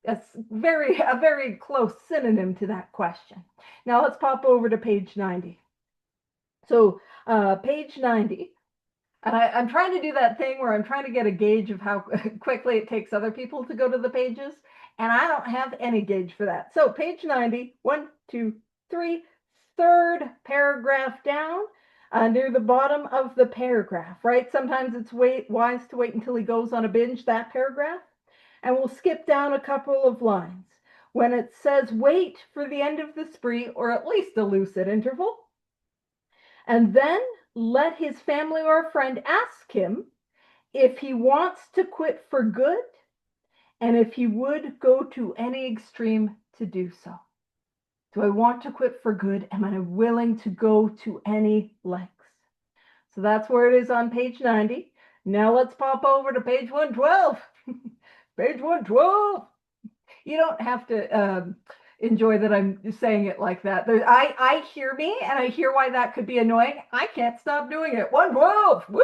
a very close synonym to that question. Now let's pop over to page 90. So page 90, and I'm trying to do that thing where I'm trying to get a gauge of how quickly it takes other people to go to the pages, and I don't have any gauge for that. So page 90, 1, 2, 3, third paragraph down, near the bottom of the paragraph, right? Sometimes it's wise to wait until he goes on a binge, that paragraph. And we'll skip down a couple of lines. When it says wait for the end of the spree, or at least a lucid interval, and then let his family or friend ask him if he wants to quit for good and if he would go to any extreme to do so. Do I want to quit for good? Am I willing to go to any lengths? So that's where it is on page 90. Now let's pop over to page 112. Page 112. You don't have to enjoy that I'm saying it like that. I hear me, and I hear why that could be annoying. I can't stop doing it. 112. Woo!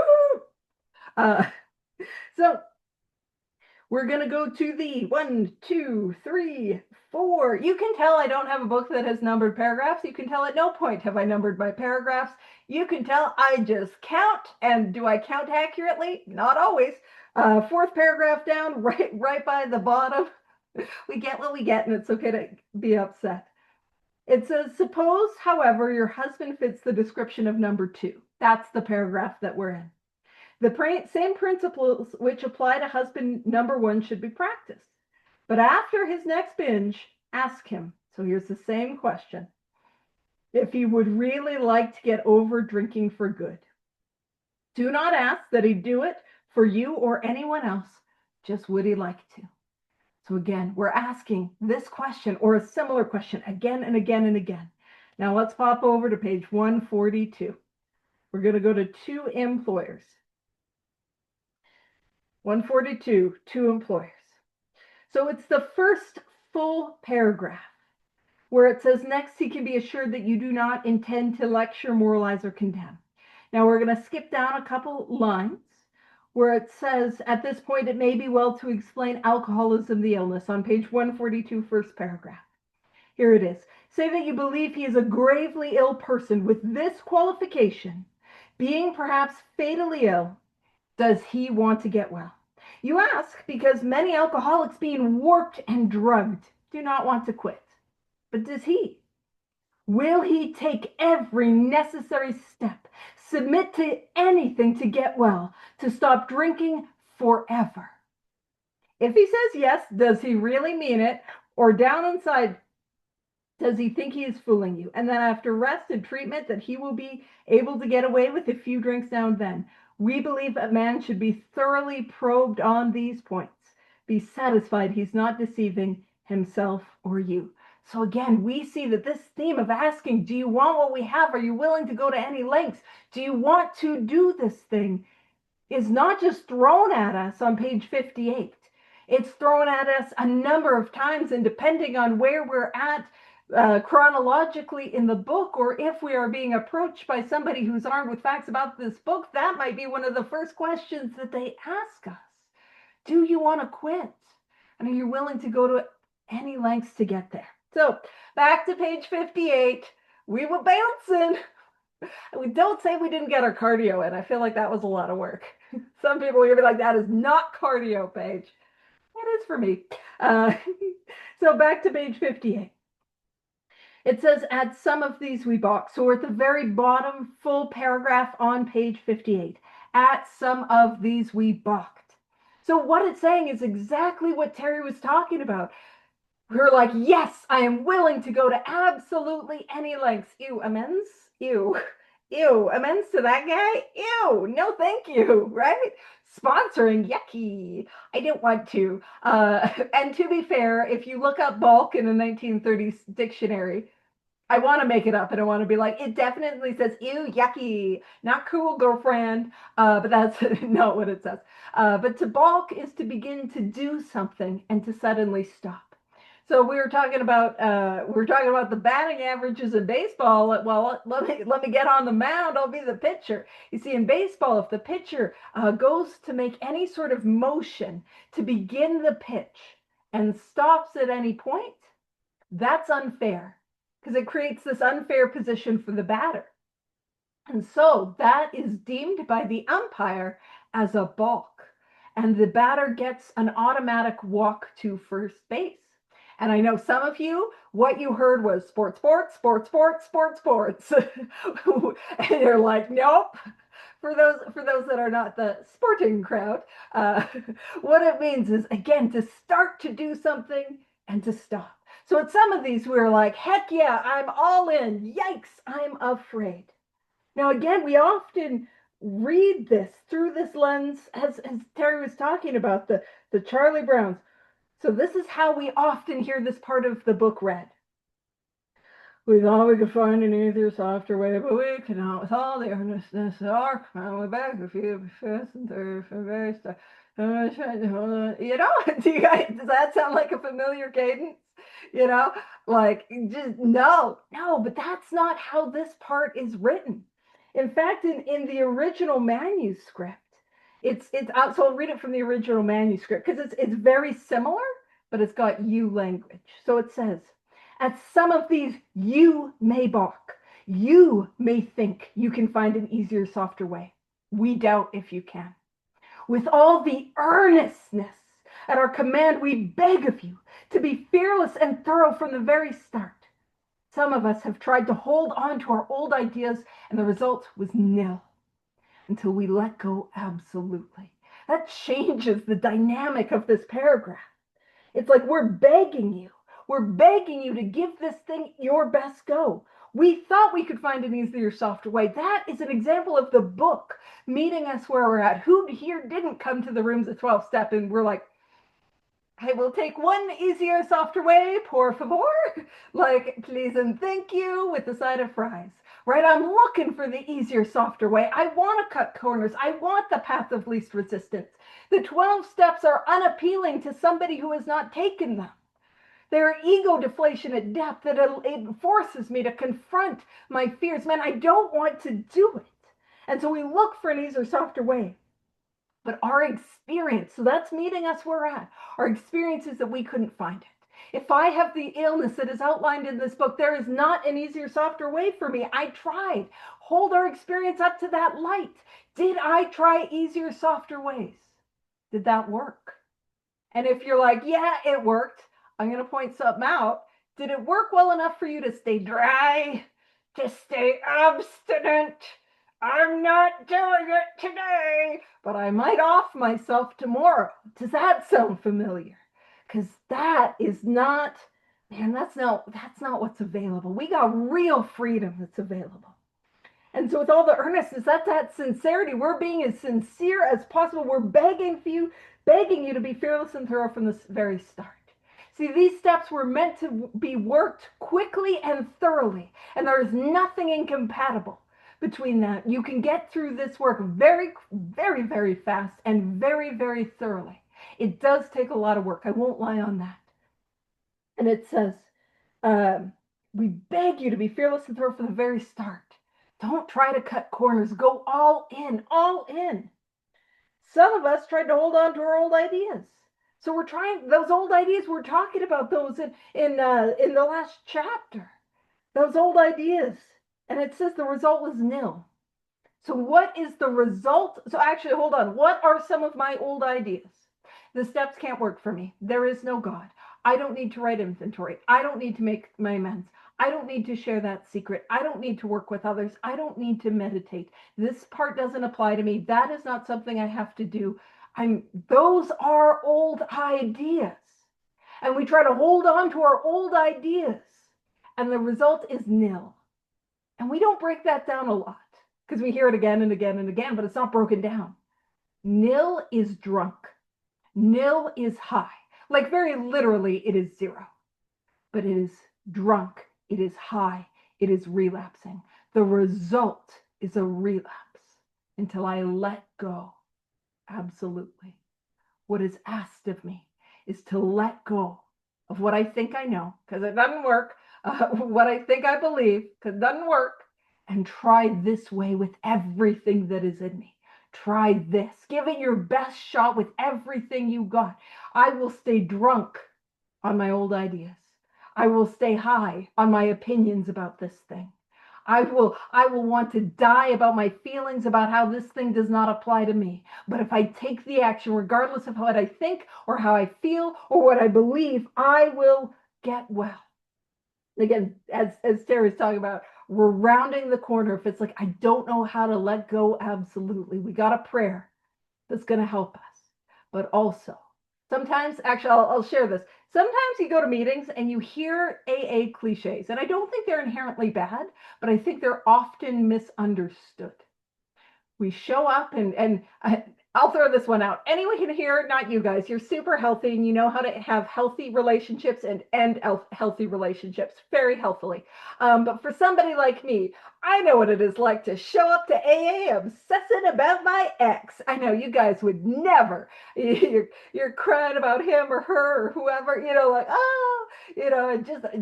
Uh, so We're going to go to the 1, 2, 3, 4. You can tell I don't have a book that has numbered paragraphs. You can tell at no point have I numbered my paragraphs. You can tell I just count. And do I count accurately? Not always. Fourth paragraph down, right by the bottom. We get what we get, and it's okay to be upset. It says, suppose, however, your husband fits the description of number 2. That's the paragraph that we're in. The same principles which apply to husband number 1 should be practiced. But after his next binge, ask him. So here's the same question. If he would really like to get over drinking for good. Do not ask that he do it for you or anyone else. Just would he like to? So again, we're asking this question or a similar question again and again and again. Now let's pop over to page 142. We're going to go to 2 employers. 142, 2 employers. So it's the first full paragraph where it says, next, he can be assured that you do not intend to lecture, moralize, or condemn. Now we're going to skip down a couple lines where it says, at this point, it may be well to explain alcoholism, the illness, on page 142, first paragraph. Here it is. Say that you believe he is a gravely ill person with this qualification, being perhaps fatally ill. Does he want to get well? You ask because many alcoholics, being warped and drugged, do not want to quit. But does he? Will he take every necessary step, submit to anything to get well, to stop drinking forever? If he says yes, does he really mean it? Or down inside, does he think he is fooling you? And then after rest and treatment, that he will be able to get away with a few drinks now and then. We believe a man should be thoroughly probed on these points. Be satisfied he's not deceiving himself or you. So again, we see that this theme of asking, do you want what we have? Are you willing to go to any lengths? Do you want to do this thing? Is not just thrown at us on page 58. It's thrown at us a number of times, and depending on where we're at chronologically in the book, or if we are being approached by somebody who's armed with facts about this book, that might be one of the first questions that they ask us. Do you want to quit? And are you willing to go to any lengths to get there? So back to page 58. We were bouncing. We don't say we didn't get our cardio in. I feel like that was a lot of work. Some people are going to be like, that is not cardio, Paige. It is for me. So back to page 58. It says, at some of these we balked. So we're at the very bottom, full paragraph on page 58. At some of these we balked. So what it's saying is exactly what Terry was talking about. We're like, yes, I am willing to go to absolutely any lengths. Ew, amends? Ew. Ew, amends to that guy? Ew, no thank you, right? Sponsoring, yucky. I didn't want to. And to be fair, if you look up bulk in a 1930s dictionary, I want to make it up and I want to be like, it definitely says, ew, yucky, not cool, girlfriend. But that's not what it says. But to balk is to begin to do something and to suddenly stop. So we were talking about the batting averages in baseball. Well, let me get on the mound. I'll be the pitcher. You see, in baseball, if the pitcher goes to make any sort of motion to begin the pitch and stops at any point, that's unfair because it creates this unfair position for the batter. And so that is deemed by the umpire as a balk, and the batter gets an automatic walk to first base. And I know some of you, what you heard was sports, sports, sports, sports, sports, sports. And you're like, nope. For those that are not the sporting crowd, what it means is, again, to start to do something and to stop. So at some of these, we're like, heck yeah, I'm all in. Yikes, I'm afraid. Now, again, we often read this through this lens, as Terry was talking about, the Charlie Browns. So this is how we often hear this part of the book read. We thought we could find an easier, softer way, but we could not with all the earnestness of our crown. We're back a few first and third from very start. You know, does that sound like a familiar cadence? You know, like, just no, but that's not how this part is written. In fact, in the original manuscript, it's so I'll read it from the original manuscript because it's very similar, but it's got you language. So it says, at some of these you may balk. You may think you can find an easier, softer way. We doubt if you can. With all the earnestness at our command, we beg of you to be fearless and thorough from the very start. Some of us have tried to hold on to our old ideas, and the result was nil until we let go absolutely. That changes the dynamic of this paragraph. It's like we're begging you. We're begging you to give this thing your best go. We thought we could find an easier, softer way. That is an example of the book meeting us where we're at. Who here didn't come to the rooms at 12 step and we're like, I will take one easier, softer way, por favor. Like, please and thank you with the side of fries. Right? I'm looking for the easier, softer way. I want to cut corners. I want the path of least resistance. The 12 steps are unappealing to somebody who has not taken them. They're ego deflation at depth that it forces me to confront my fears. Man, I don't want to do it. And so we look for an easier, softer way. But our experience, so that's meeting us where we're at. Our experience is that we couldn't find it. If I have the illness that is outlined in this book, there is not an easier, softer way for me. I tried. Hold our experience up to that light. Did I try easier, softer ways? Did that work? And if you're like, yeah, it worked, I'm going to point something out. Did it work well enough for you to stay dry, to stay obstinate? I'm not doing it today, but I might off myself tomorrow. Does that sound familiar? Because that is not, man, that's not what's available. We got real freedom that's available. And so with all the earnestness, that's that sincerity. We're being as sincere as possible. We're begging you to be fearless and thorough from the very start. See, these steps were meant to be worked quickly and thoroughly, and there is nothing incompatible between that. You can get through this work very, very, very fast and very, very thoroughly. It does take a lot of work. I won't lie on that. And it says, we beg you to be fearless and thorough from the very start. Don't try to cut corners. Go all in, all in. Some of us tried to hold on to our old ideas. So we're trying those old ideas. We're talking about those in the last chapter. Those old ideas, and it says the result was nil. So what is the result? So actually, hold on. What are some of my old ideas? The steps can't work for me. There is no God. I don't need to write inventory. I don't need to make my amends. I don't need to share that secret. I don't need to work with others. I don't need to meditate. This part doesn't apply to me. That is not something I have to do. Those are old ideas. And we try to hold on to our old ideas. And the result is nil. And we don't break that down a lot because we hear it again and again and again, but it's not broken down. Nil is drunk. Nil is high. Like very literally, it is zero. But it is drunk. It is high. It is relapsing. The result is a relapse until I let go. Absolutely. What is asked of me is to let go of what I think I know, because it doesn't work, what I think I believe, because it doesn't work, and try this way with everything that is in me. Try this. Give it your best shot with everything you got. I will stay drunk on my old ideas. I will stay high on my opinions about this thing. I will want to die about my feelings about how this thing does not apply to me. But if I take the action, regardless of what I think or how I feel or what I believe, I will get well. Again, as Terry's talking about, we're rounding the corner. If it's like, I don't know how to let go, absolutely. We got a prayer that's going to help us. But also, sometimes, actually, I'll share this. Sometimes you go to meetings and you hear AA cliches, and I don't think they're inherently bad, but I think they're often misunderstood. We show up and I'll throw this one out. Anyone can hear it, not you guys. You're super healthy and you know how to have healthy relationships and end healthy relationships very healthily. But for somebody like me, I know what it is like to show up to AA obsessing about my ex. I know you guys would never. You're crying about him or her or whoever, like, oh,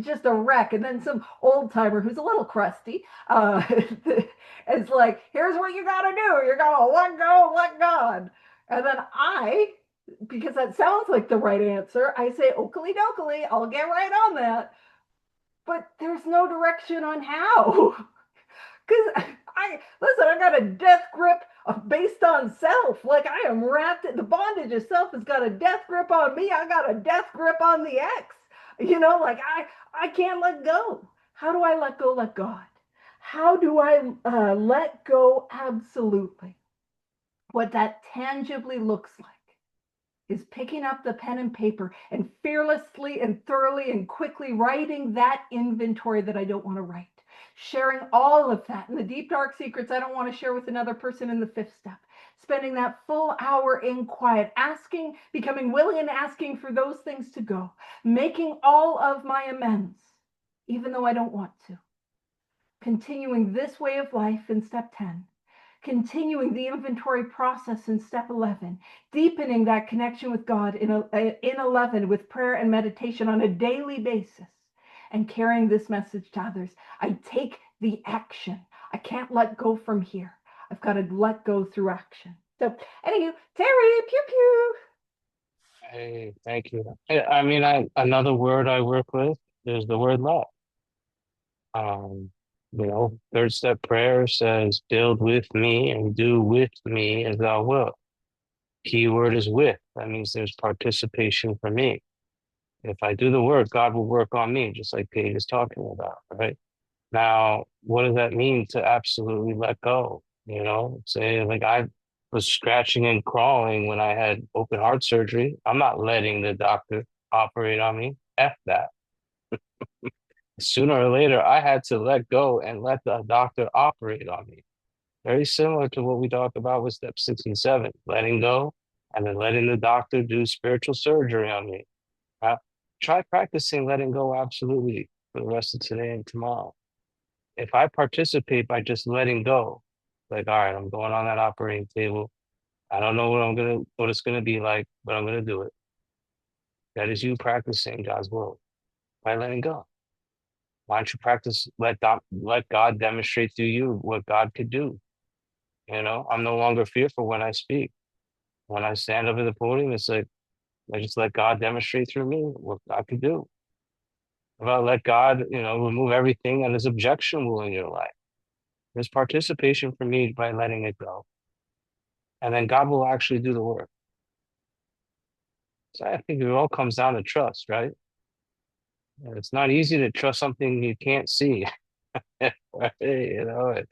just a wreck. And then some old timer who's a little crusty it's like, here's what you got to do. You're going to let go, let God. And then because that sounds like the right answer, I say, Oakley dokley, I'll get right on that. But there's no direction on how. Because listen, I got a death grip based on self. Like I am wrapped in the bondage of self has got a death grip on me. I got a death grip on the ex. Like I can't let go. How do I let go? Let God. How do I let go? Absolutely. What that tangibly looks like is picking up the pen and paper and fearlessly and thoroughly and quickly writing that inventory that I don't want to write. Sharing all of that and the deep dark secrets I don't want to share with another person in the fifth step. Spending that full hour in quiet, asking, becoming willing and asking for those things to go, making all of my amends, even though I don't want to. Continuing this way of life in step 10, continuing the inventory process in step 11, deepening that connection with God in 11 with prayer and meditation on a daily basis, and carrying this message to others. I take the action. I can't let go from here. I've got to let go through action. So, anywho, Terry, pew pew. Hey, thank you. I mean, another word I work with is the word love. Um, third step prayer says, build with me and do with me as thou wilt. Key word is with. That means there's participation for me. If I do the work, God will work on me, just like Paige is talking about, right? Now, what does that mean to absolutely let go? Say like I was scratching and crawling when I had open heart surgery. I'm not letting the doctor operate on me. F that. Sooner or later, I had to let go and let the doctor operate on me. Very similar to what we talked about with step 67, letting go and then letting the doctor do spiritual surgery on me. Uh, Try practicing letting go absolutely for the rest of today and tomorrow. If I participate by just letting go, like, all right, I'm going on that operating table. I don't know what it's gonna be like, but I'm gonna do it. That is you practicing God's will by letting go. Why don't you practice let God demonstrate through you what God could do? I'm no longer fearful when I speak. When I stand up at the podium, it's like I just let God demonstrate through me what God could do. If I let God, remove everything that is objectionable in your life. There's participation for me by letting it go. And then God will actually do the work. So I think it all comes down to trust, right? And it's not easy to trust something you can't see. Right?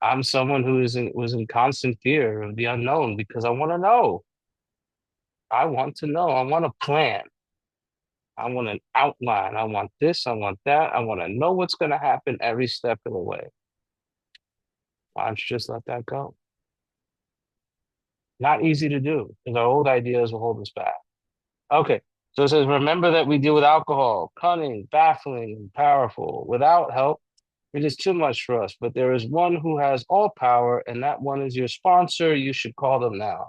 I'm someone was in constant fear of the unknown because I want to know. I want to know. I want a plan. I want an outline. I want this. I want that. I want to know what's going to happen every step of the way. Why don't you just let that go? Not easy to do because our old ideas will hold us back. Okay. So it says, remember that we deal with alcohol, cunning, baffling, and powerful. Without help, it is too much for us. But there is one who has all power, and that one is your sponsor. You should call them now.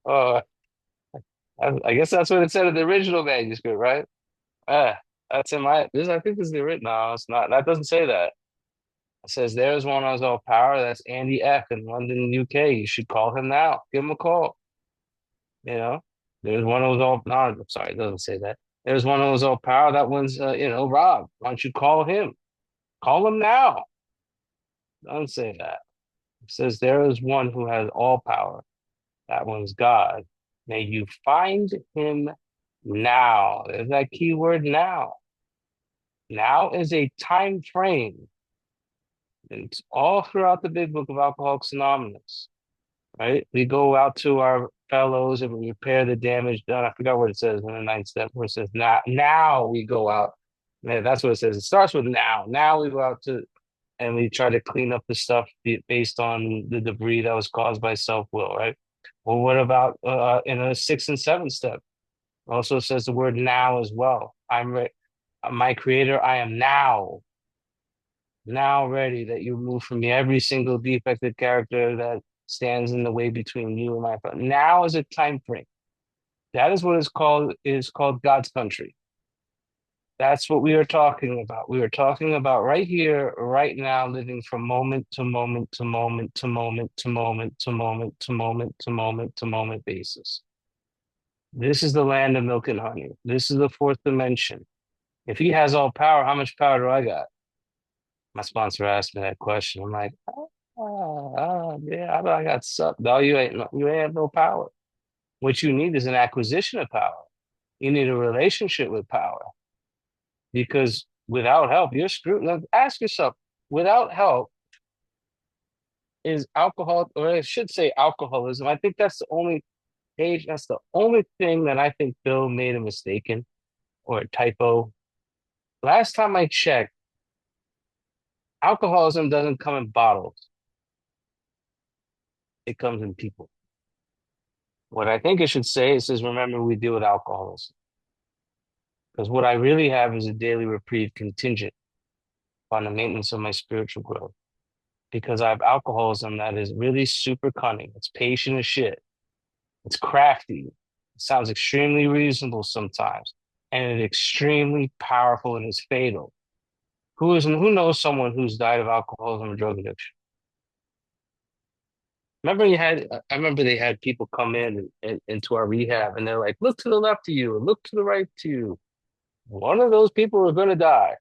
uh, I guess that's what it said in the original manuscript, right? That's in my this. I think this is the original. No, it's not. That doesn't say that. It says there's one who has all power. That's Andy F. in London, UK. You should call him now. Give him a call. You know, there's one who's all. No, I'm sorry, it doesn't say that. There's one who's all power. That one's, Rob. Why don't you call him? Call him now. Don't say that. It says there is one who has all power. That one's God. May you find him now. There's that key word now. Now is a time frame. It's all throughout the big book of Alcoholics Anonymous, right? We go out to our fellows and we repair the damage done. I forgot what it says in the ninth step where it says now we go out. Man, that's what it says. It starts with now. Now we go out to and we try to clean up the stuff based on the debris that was caused by self-will, right? Well, what about in a sixth and seventh step? It also says the word now as well. My creator, I am now ready that you remove from me every single defective character that stands in the way between you and my father. Now is a time frame. That is what is called God's country. That's what we are talking about. We are talking about right here, right now, living from moment to moment to moment to moment to moment to moment to moment to moment to moment basis. This is the land of milk and honey. This is the fourth dimension. If he has all power, how much power do I got? My sponsor asked me that question. I'm like, yeah, I got sucked. No, you ain't have no power. What you need is an acquisition of power. You need a relationship with power because without help, you're screwed. Now, ask yourself, without help, is alcohol, or I should say alcoholism. I think that's the only page, that's the only thing that I think Bill made a mistake in or a typo. Last time I checked, alcoholism doesn't come in bottles, it comes in people. What I think it should say is says, remember, we deal with alcoholism. Because what I really have is a daily reprieve contingent on the maintenance of my spiritual growth. Because I have alcoholism that is really super cunning. It's patient as shit. It's crafty. It sounds extremely reasonable sometimes. And it's extremely powerful and is fatal. Who knows someone who's died of alcoholism or drug addiction? I remember they had people come into our rehab and they're like, look to the left of you and look to the right to you. One of those people are going to die.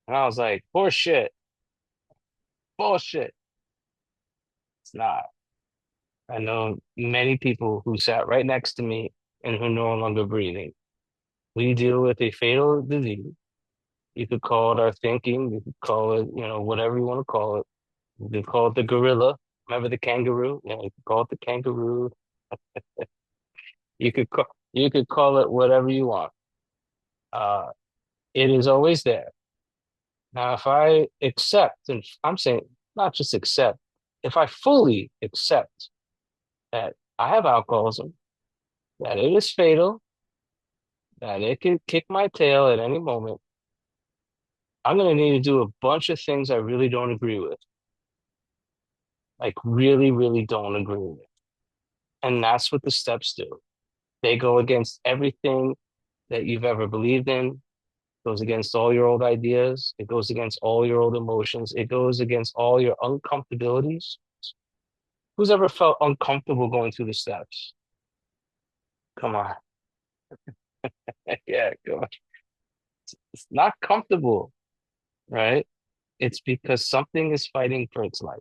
And I was like, bullshit, bullshit. It's not. I know many people who sat right next to me and who are no longer breathing. We deal with a fatal disease. You could call it our thinking. You could call it, whatever you want to call it. You could call it the gorilla. Remember the kangaroo? Yeah, you could call it the kangaroo. You could call it whatever you want. Uh, it is always there. Now, if I accept, and I'm saying not just accept, if I fully accept that I have alcoholism, that it is fatal, that it can kick my tail at any moment, I'm going to need to do a bunch of things I really don't agree with. Like, really, really don't agree with. And that's what the steps do. They go against everything that you've ever believed in, goes against all your old ideas. It goes against all your old emotions. It goes against all your uncomfortabilities. Who's ever felt uncomfortable going through the steps? Come on. Yeah, come on. It's not comfortable, right? It's because something is fighting for its life.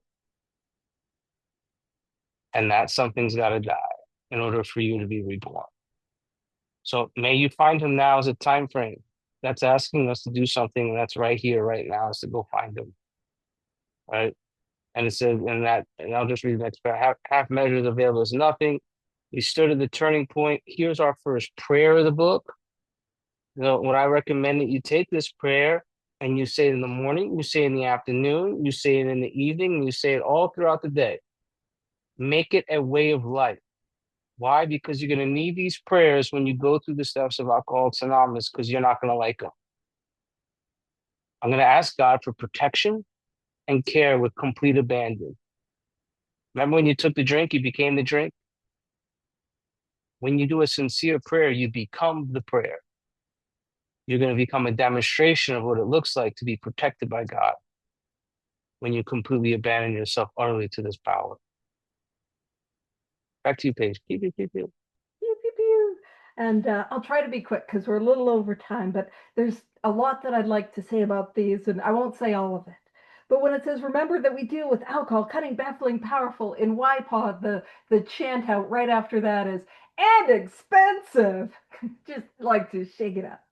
And that something's got to die in order for you to be reborn. So may you find him now as a time frame. That's asking us to do something that's right here, right now, is to go find him, right? And it says, and I'll just read the next paragraph. Half measures available is nothing. We stood at the turning point. Here's our first prayer of the book. What I recommend that you take this prayer and you say it in the morning, you say it in the afternoon, you say it in the evening, and you say it all throughout the day. Make it a way of life. Why? Because you're going to need these prayers when you go through the steps of Alcoholics Anonymous because you're not going to like them. I'm going to ask God for protection and care with complete abandon. Remember when you took the drink, you became the drink? When you do a sincere prayer, you become the prayer. You're going to become a demonstration of what it looks like to be protected by God when you completely abandon yourself utterly to this power. Back to you, Paige. Keep it, keep it. Pew, pew, pew. And I'll try to be quick because we're a little over time, but there's a lot that I'd like to say about these, and I won't say all of it. But when it says, remember that we deal with alcohol, cutting, baffling, powerful, in YPod, the chant out right after that is, and expensive. Just like to shake it up.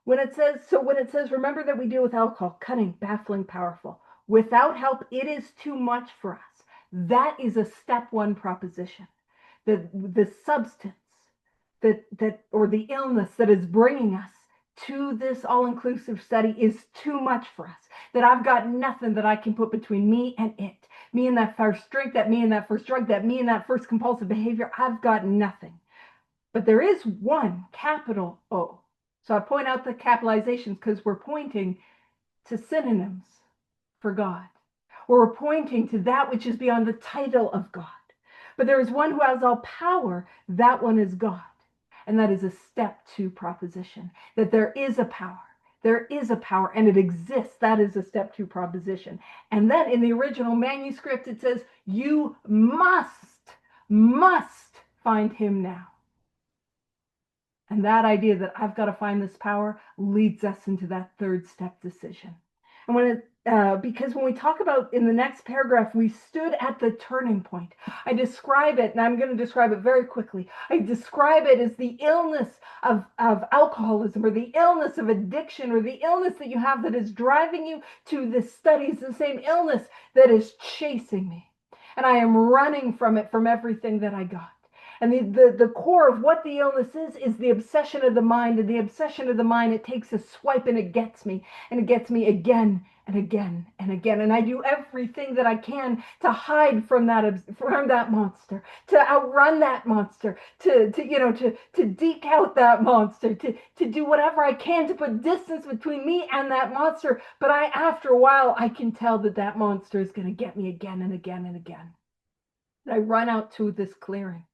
When it says, remember that we deal with alcohol, cutting, baffling, powerful, without help, it is too much for us. That is a step one proposition. The substance that or the illness that is bringing us to this all-inclusive study is too much for us. That I've got nothing that I can put between me and it. Me and that first drink, that me and that first drug, that me and that first compulsive behavior. I've got nothing. But there is one capital O. So I point out the capitalizations because we're pointing to synonyms for God. Or we're pointing to that which is beyond the title of God. But there is one who has all power. That one is God. And that is a step two proposition, that there is a power. There is a power and it exists. That is a step two proposition. And then in the original manuscript, it says, you must find him now. And that idea that I've got to find this power leads us into that third step decision. And because when we talk about in the next paragraph, we stood at the turning point. I describe it, and I'm going to describe it very quickly. I describe it as the illness of alcoholism, or the illness of addiction, or the illness that you have that is driving you to this study. It's the same illness that is chasing me. And I am running from it, from everything that I got. And the core of what the illness is the obsession of the mind. And the obsession of the mind, it takes a swipe and it gets me. And it gets me again and again and again. And I do everything that I can to hide from that monster, to outrun that monster, to deke out that monster, to do whatever I can to put distance between me and that monster. But after a while, I can tell that monster is going to get me again and again and again. And I run out to this clearing.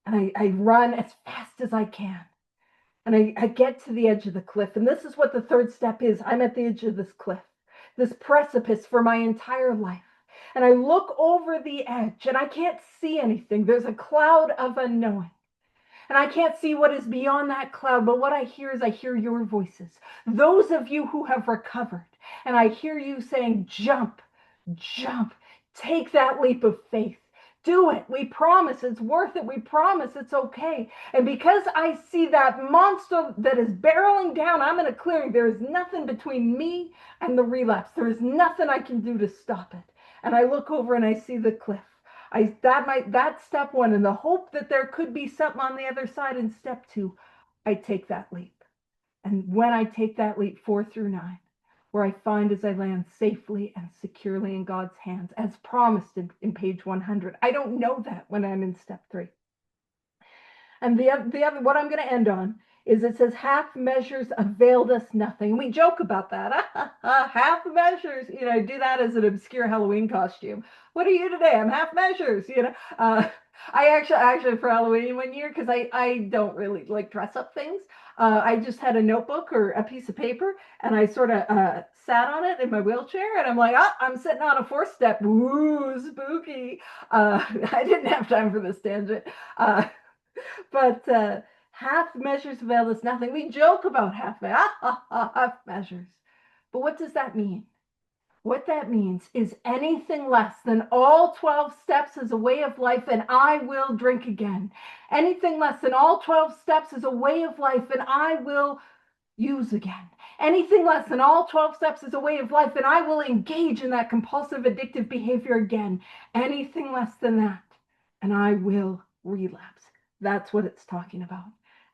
And I run as fast as I can. And I get to the edge of the cliff. And this is what the third step is. I'm at the edge of this cliff, this precipice for my entire life. And I look over the edge and I can't see anything. There's a cloud of unknowing. And I can't see what is beyond that cloud. But what I hear is I hear your voices, those of you who have recovered. And I hear you saying, jump, jump, take that leap of faith. Do it. We promise it's worth it. We promise it's okay. And because I see that monster that is barreling down, I'm in a clearing. There is nothing between me and the relapse. There is nothing I can do to stop it. And I look over and I see the cliff. That's step one. And the hope that there could be something on the other side in step two, I take that leap. And when I take that leap, 4 through 9, where I find as I land safely and securely in God's hands, as promised in page 100. I don't know that when I'm in step 3. And the other, what I'm going to end on is it says, half measures availed us nothing. We joke about that. Half measures, do that as an obscure Halloween costume. What are you today? I'm half measures, I actually for Halloween one year, because I don't really like dress up things. I just had a notebook or a piece of paper, and I sort of sat on it in my wheelchair, and I'm like, I'm sitting on a 4-step. Woo, spooky. I didn't have time for this tangent. But half measures avail us nothing. We joke about half measures. But what does that mean? What that means is anything less than all 12 steps is a way of life, and I will drink again. Anything less than all 12 steps is a way of life, and I will use again. Anything less than all 12 steps is a way of life, and I will engage in that compulsive addictive behavior again. Anything less than that, and I will relapse. That's what it's talking about.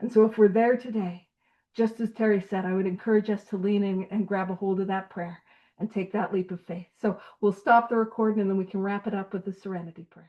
And so if we're there today, just as Terry said, I would encourage us to lean in and grab a hold of that prayer and take that leap of faith. So we'll stop the recording and then we can wrap it up with the serenity prayer.